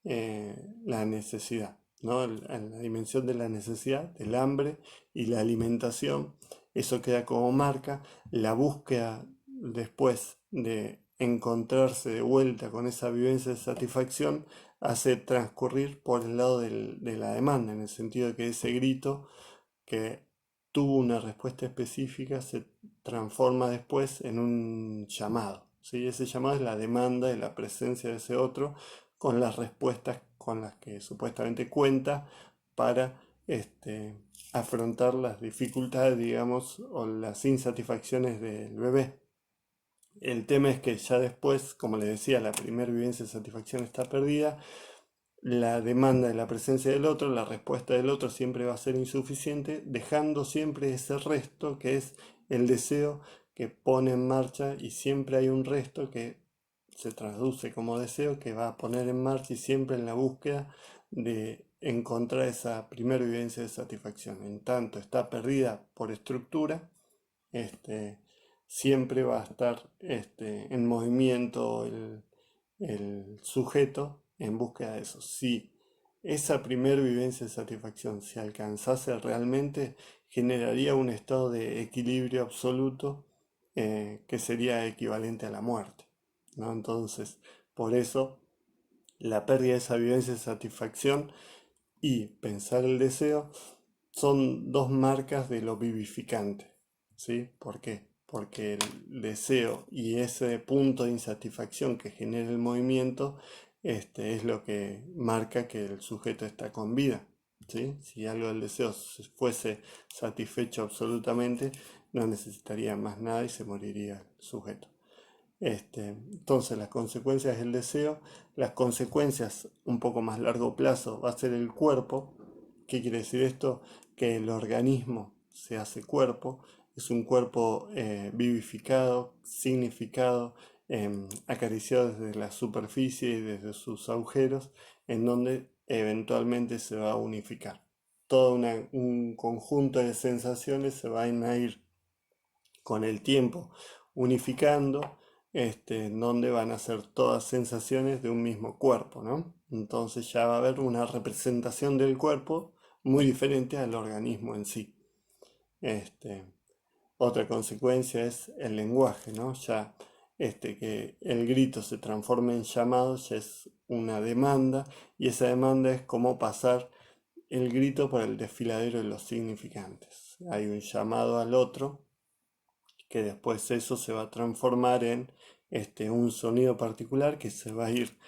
la necesidad, ¿no? En la dimensión de la necesidad, del hambre y la alimentación. Eso queda como marca. La búsqueda después de encontrarse de vuelta con esa vivencia de satisfacción hace transcurrir por el lado de la demanda, en el sentido de que ese grito que tuvo una respuesta específica se transforma después en un llamado, ¿sí? Ese llamado es la demanda de la presencia de ese otro con las respuestas con las que supuestamente cuenta para afrontar las dificultades, digamos, o las insatisfacciones del bebé. El tema es que ya después, como les decía, la primera vivencia de satisfacción está perdida, la demanda de la presencia del otro, la respuesta del otro siempre va a ser insuficiente, dejando siempre ese resto que es el deseo que pone en marcha, y siempre hay un resto que se traduce como deseo que va a poner en marcha y siempre en la búsqueda de encontrar esa primera vivencia de satisfacción. En tanto está perdida por estructura, este, siempre va a estar en movimiento el sujeto en búsqueda de eso. Si esa primera vivencia de satisfacción se alcanzase realmente, generaría un estado de equilibrio absoluto, que sería equivalente a la muerte, ¿no? Entonces, por eso, la pérdida de esa vivencia de satisfacción y pensar el deseo son dos marcas de lo vivificante, ¿sí? ¿Por qué? Porque el deseo y ese punto de insatisfacción que genera el movimiento, es lo que marca que el sujeto está con vida, ¿sí? Si algo del deseo fuese satisfecho absolutamente, no necesitaría más nada y se moriría el sujeto. Entonces, las consecuencias del deseo, las consecuencias un poco más largo plazo va a ser el cuerpo. ¿Qué quiere decir esto? Que el organismo se hace cuerpo, es un cuerpo vivificado, significado, acariciado desde la superficie y desde sus agujeros, en donde eventualmente se va a unificar. Todo un conjunto de sensaciones se van a ir con el tiempo unificando, en donde van a ser todas sensaciones de un mismo cuerpo, ¿no? Entonces ya va a haber una representación del cuerpo muy diferente al organismo en sí. Este, Otra consecuencia es el lenguaje, ¿no? Ya que el grito se transforme en llamado ya es una demanda, y esa demanda es como pasar el grito por el desfiladero de los significantes. Hay un llamado al otro, que después eso se va a transformar en un sonido particular que se va a ir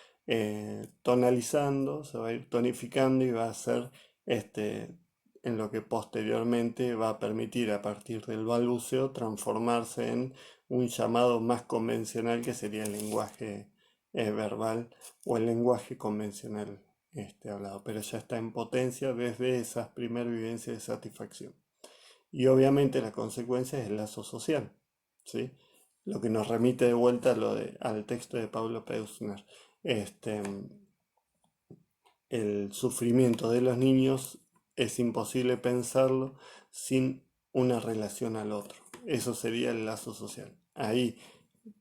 tonalizando, se va a ir tonificando y va a ser en lo que posteriormente va a permitir, a partir del balbuceo, transformarse en un llamado más convencional, que sería el lenguaje verbal o el lenguaje convencional hablado, pero ya está en potencia desde esas primeras vivencias de satisfacción. Y obviamente la consecuencia es el lazo social, ¿sí? Lo que nos remite de vuelta al texto de Pablo Peusner. Este, el sufrimiento de los niños es imposible pensarlo sin una relación al otro. Eso sería el lazo social. Ahí,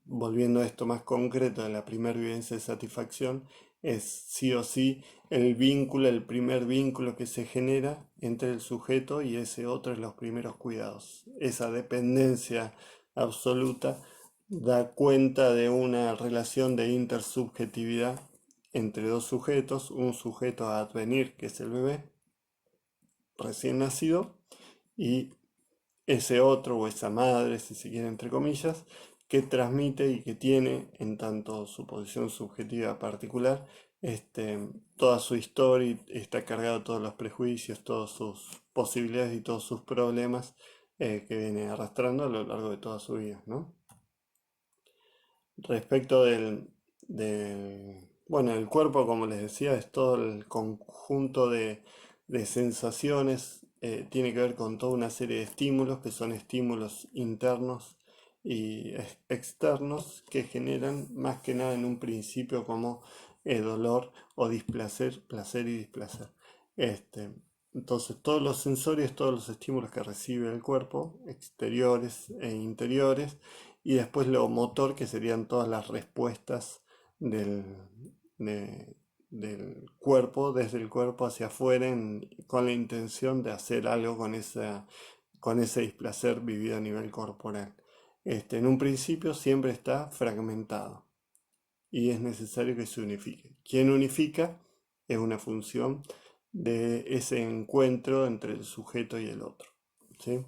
volviendo a esto más concreto de la primera vivencia de satisfacción, es sí o sí el vínculo, el primer vínculo que se genera entre el sujeto y ese otro en los primeros cuidados. Esa dependencia absoluta da cuenta de una relación de intersubjetividad entre dos sujetos, un sujeto a advenir, que es el bebé recién nacido, y ese otro o esa madre, si se quiere, entre comillas, que transmite y que tiene, en tanto su posición subjetiva particular, toda su historia, y está cargado de todos los prejuicios, todas sus posibilidades y todos sus problemas, que viene arrastrando a lo largo de toda su vida, ¿no? Respecto bueno, el cuerpo, como les decía, es todo el conjunto de sensaciones, tiene que ver con toda una serie de estímulos, que son estímulos internos y externos, que generan más que nada en un principio como dolor o displacer, placer y displacer. Entonces, todos los sensorios, todos los estímulos que recibe el cuerpo, exteriores e interiores, y después lo motor, que serían todas las respuestas del, del cuerpo, desde el cuerpo hacia afuera, con la intención de hacer algo con ese displacer vivido a nivel corporal. en un principio siempre está fragmentado y es necesario que se unifique. Quien unifica es una función de ese encuentro entre el sujeto y el otro, ¿sí?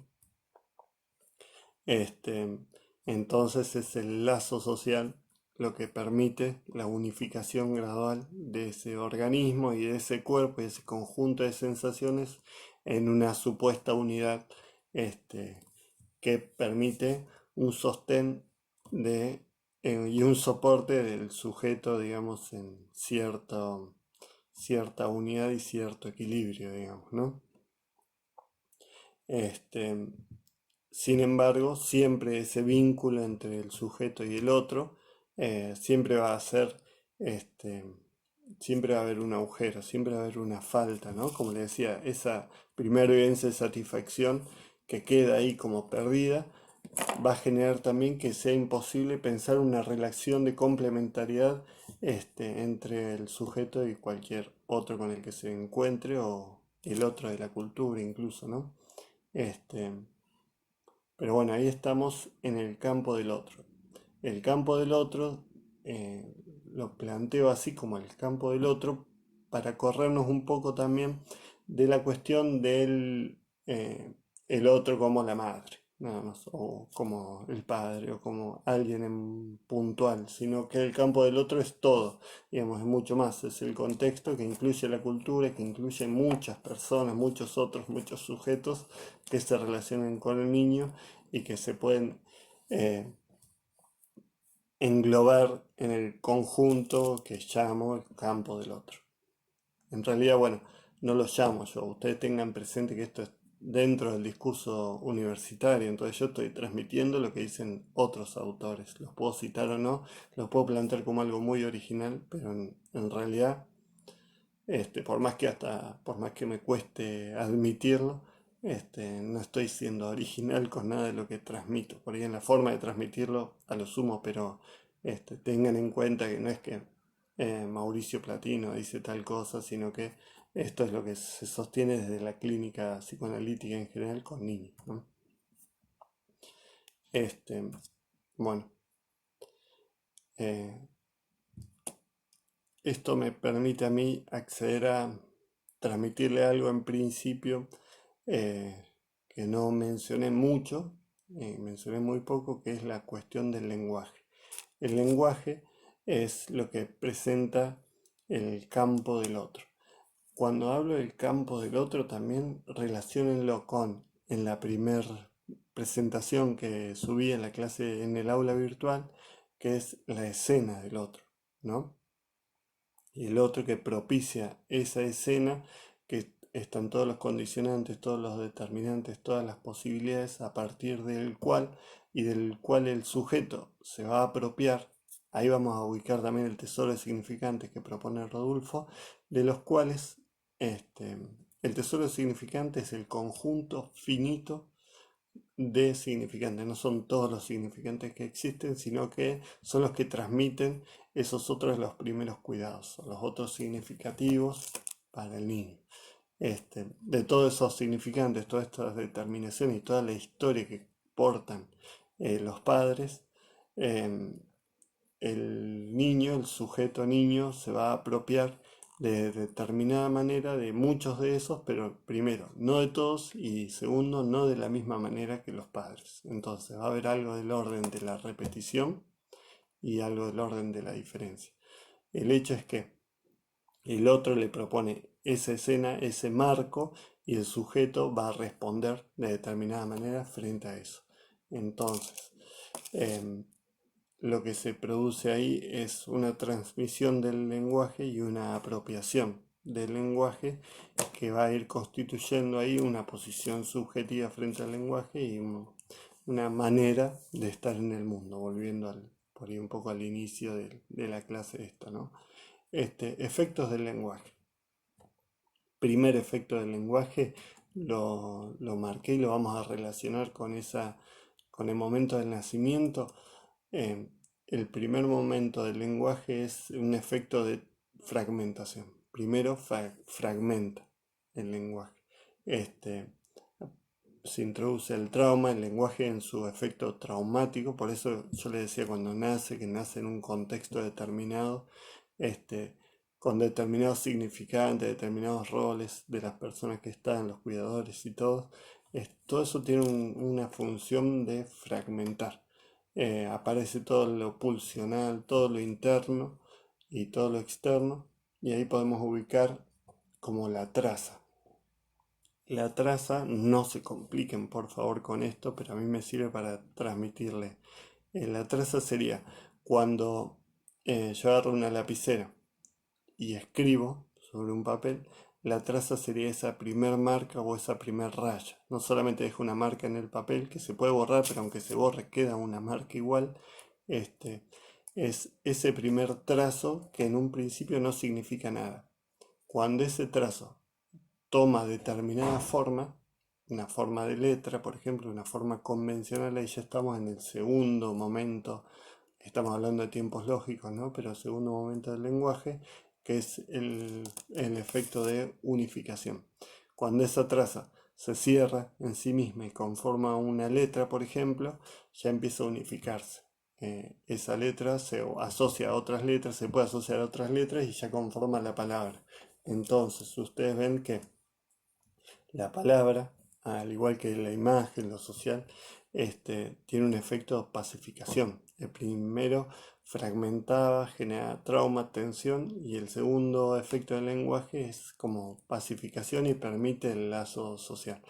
Este, entonces es el lazo social lo que permite la unificación gradual de ese organismo y de ese cuerpo y ese conjunto de sensaciones en una supuesta unidad, que permite un sostén y un soporte del sujeto, digamos, en cierta unidad y cierto equilibrio, digamos, ¿no? Este, Sin embargo, siempre ese vínculo entre el sujeto y el otro, siempre va a ser, este, siempre va a haber un agujero, siempre va a haber una falta, ¿no? Como le decía, esa primera vivencia de satisfacción que queda ahí como perdida, va a generar también que sea imposible pensar una relación de complementariedad, entre el sujeto y cualquier otro con el que se encuentre o el otro de la cultura incluso, ¿no? Este, pero bueno, ahí estamos en el campo del otro. El campo del otro, eh, lo planteo así como el campo del otro para corrernos un poco también de la cuestión del el otro como la madre, nada más, o como el padre, o como alguien en puntual, sino que el campo del otro es todo, digamos, es mucho más, es el contexto que incluye la cultura, que incluye muchas personas, muchos otros, muchos sujetos que se relacionan con el niño y que se pueden eh, englobar en el conjunto que llamo el campo del otro. En realidad, bueno, no lo llamo yo. Ustedes tengan presente que esto es dentro del discurso universitario, entonces yo estoy transmitiendo lo que dicen otros autores. Los puedo citar o no, los puedo plantear como algo muy original, pero en realidad, por más que me cueste admitirlo, no estoy siendo original con nada de lo que transmito. Por ahí en la forma de transmitirlo, a lo sumo, pero tengan en cuenta que no es que Mauricio Platino dice tal cosa, sino que esto es lo que se sostiene desde la clínica psicoanalítica en general con niños, ¿no? Este, bueno, eh, esto me permite a mí acceder a transmitirle algo en principio, eh, que no mencioné mucho, mencioné muy poco, que es la cuestión del lenguaje. El lenguaje es lo que presenta el campo del otro. Cuando hablo del campo del otro, también relaciónenlo con, en la primera presentación que subí en la clase en el aula virtual, que es la escena del otro, ¿no? Y el otro que propicia esa escena, que están todos los condicionantes, todos los determinantes, todas las posibilidades a partir del cual y del cual el sujeto se va a apropiar. Ahí vamos a ubicar también el tesoro de significantes que propone Rodulfo, de los cuales el tesoro de significantes es el conjunto finito de significantes. No son todos los significantes que existen, sino que son los que transmiten esos otros los primeros cuidados, los otros significativos para el niño. De todos esos significantes, todas estas determinaciones y toda la historia que portan los padres, eh, el niño, el sujeto niño, se va a apropiar de determinada manera de muchos de esos, pero primero, no de todos y segundo, no de la misma manera que los padres. Entonces va a haber algo del orden de la repetición y algo del orden de la diferencia. El hecho es que el otro le propone esa escena, ese marco, y el sujeto va a responder de determinada manera frente a eso. Entonces, em, lo que se produce ahí es una transmisión del lenguaje y una apropiación del lenguaje que va a ir constituyendo ahí una posición subjetiva frente al lenguaje y una manera de estar en el mundo, volviendo por ahí un poco al inicio de la clase esta, ¿no? Efectos del lenguaje. Primer efecto del lenguaje lo marqué y lo vamos a relacionar con el momento del nacimiento. Eh, el primer momento del lenguaje es un efecto de fragmentación. Primero fragmenta el lenguaje. Este, se introduce el trauma, el lenguaje en su efecto traumático. Por eso yo le decía cuando nace, que nace en un contexto determinado, este, con determinados significantes, determinados roles de las personas que están, los cuidadores y todo. Todo eso tiene una función de fragmentar. Aparece todo lo pulsional, todo lo interno y todo lo externo, y ahí podemos ubicar como la traza. La traza, no se compliquen por favor con esto, pero a mí me sirve para transmitirle. La traza sería cuando yo agarro una lapicera y escribo sobre un papel, la traza sería esa primer marca o esa primer raya. No solamente dejo una marca en el papel que se puede borrar, pero aunque se borre queda una marca igual. Este, es ese primer trazo que en un principio no significa nada. Cuando ese trazo toma determinada forma, una forma de letra, por ejemplo, una forma convencional, ahí ya estamos en el segundo momento, estamos hablando de tiempos lógicos, ¿no? Pero el segundo momento del lenguaje, que es el efecto de unificación. Cuando esa traza se cierra en sí misma y conforma una letra, por ejemplo, ya empieza a unificarse. Esa letra se asocia a otras letras, se puede asociar a otras letras y ya conforma la palabra. Entonces, ustedes ven que la palabra, al igual que la imagen, lo social, tiene un efecto de pacificación. El primero fragmentaba, genera trauma, tensión, y el segundo efecto del lenguaje es como pacificación y permite el lazo social.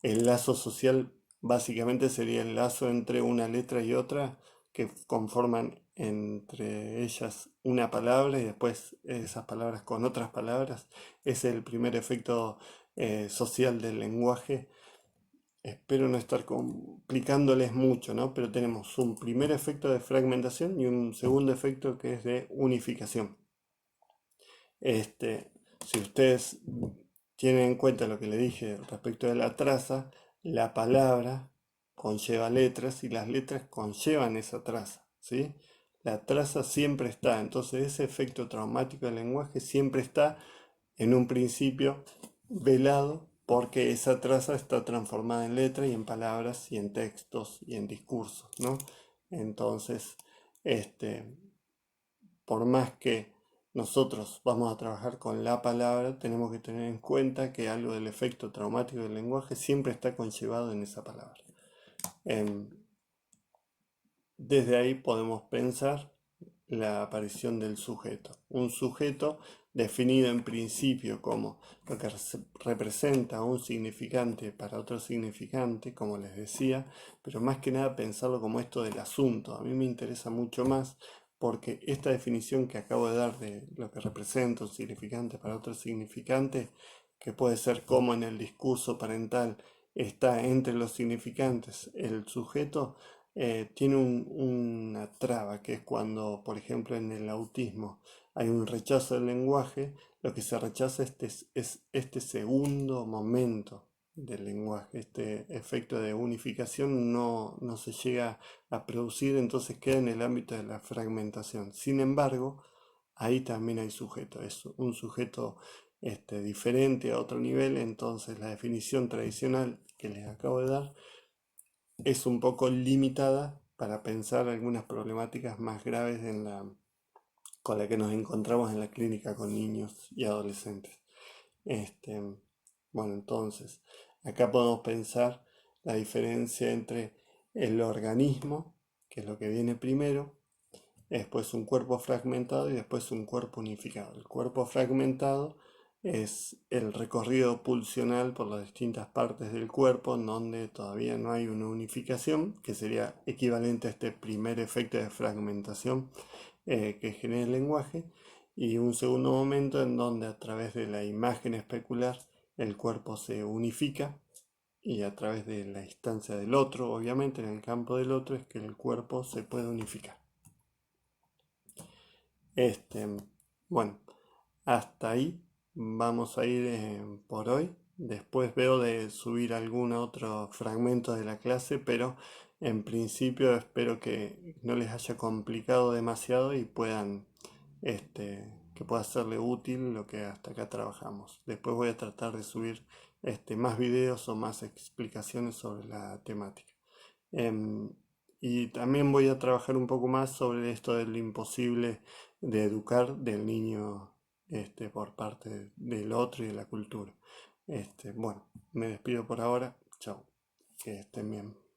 El lazo social básicamente sería el lazo entre una letra y otra que conforman entre ellas una palabra y después esas palabras con otras palabras. Es el primer efecto social del lenguaje. Espero no estar complicándoles mucho, ¿no? Pero tenemos un primer efecto de fragmentación y un segundo efecto que es de unificación. Si ustedes tienen en cuenta lo que le dije respecto de la traza, la palabra conlleva letras y las letras conllevan esa traza, ¿sí? La traza siempre está, entonces ese efecto traumático del lenguaje siempre está en un principio velado porque esa traza está transformada en letra y en palabras y en textos y en discursos, ¿no? Entonces, este, por más que nosotros vamos a trabajar con la palabra, tenemos que tener en cuenta que algo del efecto traumático del lenguaje siempre está conllevado en esa palabra. Em, Desde ahí podemos pensar la aparición del sujeto. Un sujeto definido en principio como lo que representa un significante para otro significante, como les decía, pero más que nada pensarlo como esto del asunto. A mí me interesa mucho más porque esta definición que acabo de dar de lo que representa un significante para otro significante, que puede ser como en el discurso parental está entre los significantes el sujeto, tiene una traba, que es cuando, por ejemplo, en el autismo hay un rechazo del lenguaje, lo que se rechaza es este segundo momento del lenguaje, este efecto de unificación no se llega a producir, entonces queda en el ámbito de la fragmentación. Sin embargo, ahí también hay sujeto, es un sujeto diferente a otro nivel, entonces la definición tradicional que les acabo de dar es un poco limitada para pensar algunas problemáticas más graves con las que nos encontramos en la clínica con niños y adolescentes. Este, bueno, entonces, acá podemos pensar la diferencia entre el organismo, que es lo que viene primero, después un cuerpo fragmentado y después un cuerpo unificado. El cuerpo fragmentado es el recorrido pulsional por las distintas partes del cuerpo en donde todavía no hay una unificación, que sería equivalente a este primer efecto de fragmentación que genera el lenguaje, y un segundo momento en donde a través de la imagen especular el cuerpo se unifica y a través de la instancia del otro, obviamente en el campo del otro, es que el cuerpo se puede unificar. Este, bueno, hasta ahí vamos a ir por hoy. Después veo de subir algún otro fragmento de la clase, pero en principio espero que no les haya complicado demasiado y puedan este, que pueda serle útil lo que hasta acá trabajamos. Después voy a tratar de subir más videos o más explicaciones sobre la temática. Em, y también voy a trabajar un poco más sobre esto del imposible de educar del niño por parte del otro y de la cultura. Bueno, me despido por ahora. Chao. Que estén bien.